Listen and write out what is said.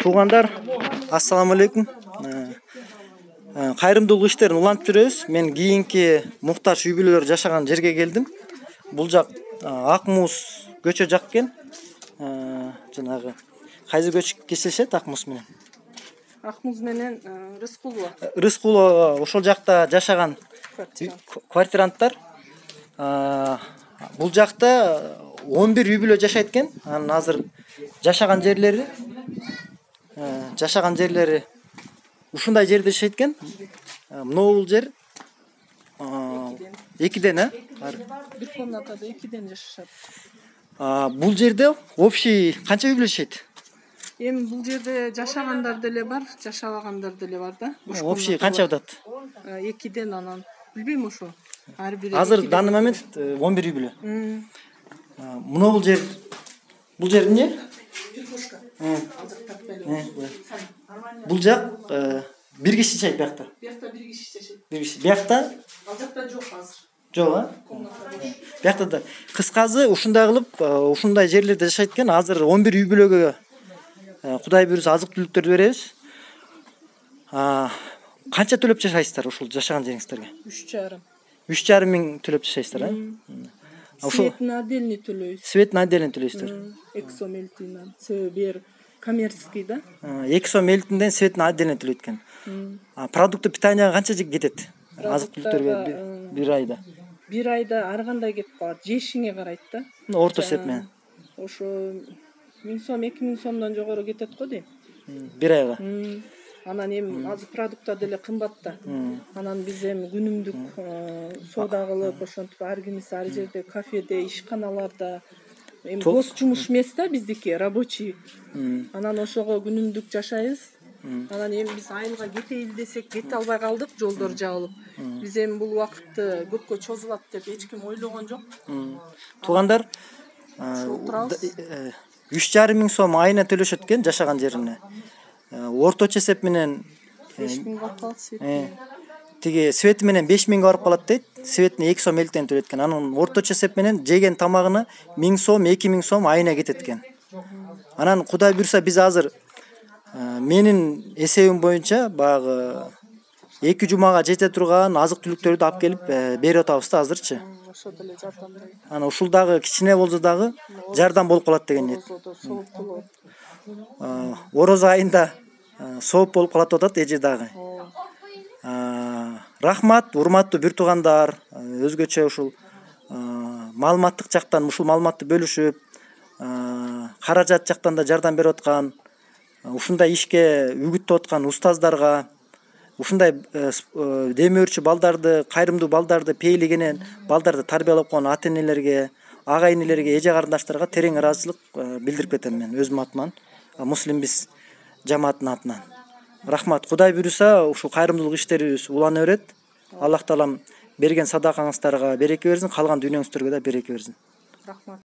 Туугандар, ассаламу алейкум. Кайрымдуулук иштерин улантып жүрөбүз. Мен кийинки муктаж үй бүлөлөр жашаган жерге келдим. Бул жак Ак Муз көчө жак экен. Жанагы кайсы көчө кесилишет Ак Муз менен? Ак Муз менен Рыскулова. Рыскулова ошол жакта жашаган квартиранттар. Бул жакта 11 үй бүлө жашайт экен. Анын азыр жашаган жерлери ушундай жерде жашайт экен. Бул жер 2ден, Бир комнатада 2ден жашашат. Бул жерде общий канча үй бүлө жашайт? Эми бул жерде жашагандар деле бар, жашабагандар деле бар да. Общий канча атат? 2ден анан билбейм ошо. Ар бири. Азыр данный момент 11 үй бүлө. Бул жер эмне? Бул жак бир киши жашайт биякта. Биякта бир киши жашайт. Бир киши. Биякта? Ал жакта жок азыр. Жок, биякта да. Кыскасы ушундай кылып, ушундай жерлерде жашайт экен. Азыр 11 үй бүлөгө Кудай буйруса азык түлүктөрдү беребиз. Канча төлөп жашайсыздар ушул жашаган жериңиздерге? 3,5. 3,5 миң төлөп жашайсыздар, Светин отдельный төлөйбүз. Светин отдельный төлөйсүздөр. 2 сом элтинен. Бир коммерческий да. 2 сом элтинден светин отдельный төлөйт экен. Продукты питанияга канча кетет? Азык түлүктөргө бир айда. Бир айда ар кандай кетип калат. Жешиңе карайт да. Орто эсеп менен. Ошо 1000 сом, 2000 сомдон жогору кетет го дейм. Бир айга. Анан эми азыр продукттар деле кымбат да. Анан биз эми күнүмдүк соода кылып, ошентип ар кимиси ар жерде кафеде, ишканаларда эми гос жумуш эмес да биздики, рабочий. Анан ошого күнүмдүк жашайбыз. Анан эми биз айылга кетейин десек кете албай калдык, жолдор жабылып. Биз эми бул убакытты көпкө чозулат деп эч ким ойлогон жок. Туугандар, 3,5 миң сом айына төлөшөт экен жашаган жерине. Орточо эсеп менен 5000 барып калат свет. Тиги свет менен 5000 барып калат дейт. Светине 2 сом элтен төлөйт экен. Анын орточо эсеп менен жеген тамагына 1000 сом, 2000 сом айына кетет экен. Анан Кудай буйруса биз азыр менин эсебим боюнча баягы 2 жумага жете турган азык түлүктөрдү алып келип берип атабыз да азырчы. Ошо деле жардамдай. Анан ушул дагы кичине болсо дагы жардам болуп калат деген ниет. Сооп болот. Ороз айында сооп болуп калат деп атат эже дагы. Рахмат, урматтуу бир туугандар, өзгөчө ушул маалыматтык жактан ушул маалыматты бөлүшүп, каражат жактан да жардам берип аткан, ушундай ишке үгүттөп аткан устаздарга, ушундай дем өрчү балдарды, кайрымдуу балдарды, пейлигенен балдарды тарбиялап койгон ата энелерге, ага энелерге, эже карындаштарга терең ыраазычылык билдирип кетем мен өзүм атыман, муслимбиз жамаатынын атынан. Рахмат. Кудай буйруса ушул кайрымдуулук иштерибиз улана берет. Аллах таалам берген садакаңыздарга береке берсин, калган дүйнөңүздөргө да береке берсин. Рахмат.